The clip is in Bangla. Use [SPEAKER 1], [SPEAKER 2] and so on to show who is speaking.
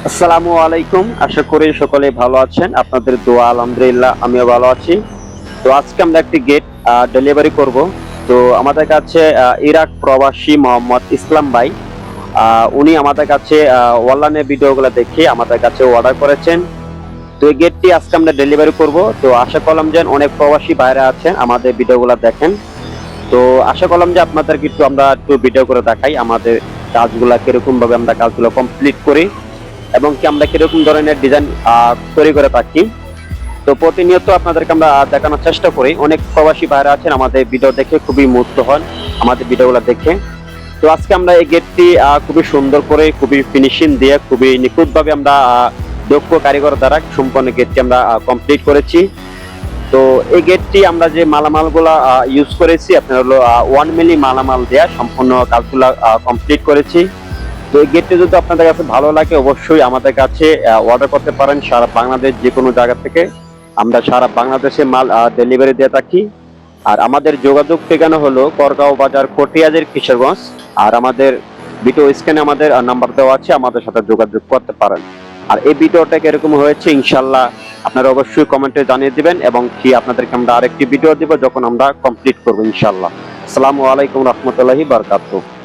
[SPEAKER 1] আসসালামু আলাইকুম। আশা করি সকলে ভালো আছেন। আপনাদের দোয়া আলহামদুলিল্লাহ আমিও ভালো আছি। তো আজকে আমরা একটি গেট ডেলিভারি করব। তো আমাদের কাছে ইরাক প্রবাসী মোহাম্মদ ইসলাম ভাই উনি আমাদের কাছে অনলাইনে ভিডিওগুলো দেখে আমাদের কাছে অর্ডার করেছেন। তো এই গেটটি আজকে আমরা ডেলিভারি করব। তো আশা করলাম যে অনেক প্রবাসী ভাইরা আছেন আমাদের ভিডিওগুলো দেখেন। তো আশা করলাম যে আপনাদেরকে আমরা একটু ভিডিও করে দেখাই আমাদের কাজগুলা কিরকম ভাবে আমরা কাজগুলো কমপ্লিট করি এবং কি আমরা কিরকম ধরনের ডিজাইন তৈরি করে থাকি। তো প্রতিনিয়ত আপনাদেরকে আমরা দেখানোর চেষ্টা করি। অনেক প্রবাসী ভাইরা আছেন আমাদের ভিডিও দেখে খুবই মুগ্ধ হন আমাদের ভিডিওগুলো দেখে। তো আজকে আমরা এই গেটটি খুবই সুন্দর করে খুবই ফিনিশিং দিয়ে খুবই নিখুঁতভাবে আমরা দক্ষ কারিগর দ্বারা সম্পূর্ণ গেটটি আমরা কমপ্লিট করেছি। তো এই গেটটি আমরা যে মালামালগুলা ইউজ করেছি আপনার হলো 1 মিলি মালামাল দেয়া সম্পূর্ণ কাজগুলা কমপ্লিট করেছি। তো এই গেটটি যদি আপনাদের কাছে ভালো লাগে অবশ্যই আমাদের কাছে অর্ডার করতে পারেন। সারা বাংলাদেশ যে কোনো জায়গা থেকে আমরা সারা বাংলাদেশে মাল ডেলিভারি দিয়ে থাকি। আর আমাদের যোগাযোগ ঠিকানা হলো করগাঁও বাজার কটিয়াদের কিশোরগঞ্জ। আর আমাদের ভিডিও স্ক্রিনে আমাদের নাম্বার দেওয়া আছে, আমাদের সাথে যোগাযোগ করতে পারেন। আর এই ভিডিওটা কিরকম হয়েছে ইনশাল্লাহ আপনারা অবশ্যই কমেন্টে জানিয়ে দিবেন এবং কি আপনাদেরকে আমরা আরেকটি ভিডিও দিব যখন আমরা কমপ্লিট করবো ইনশাল্লাহ। আসসালামু আলাইকুম রহমতুল্লাহি বারাকাতুহু।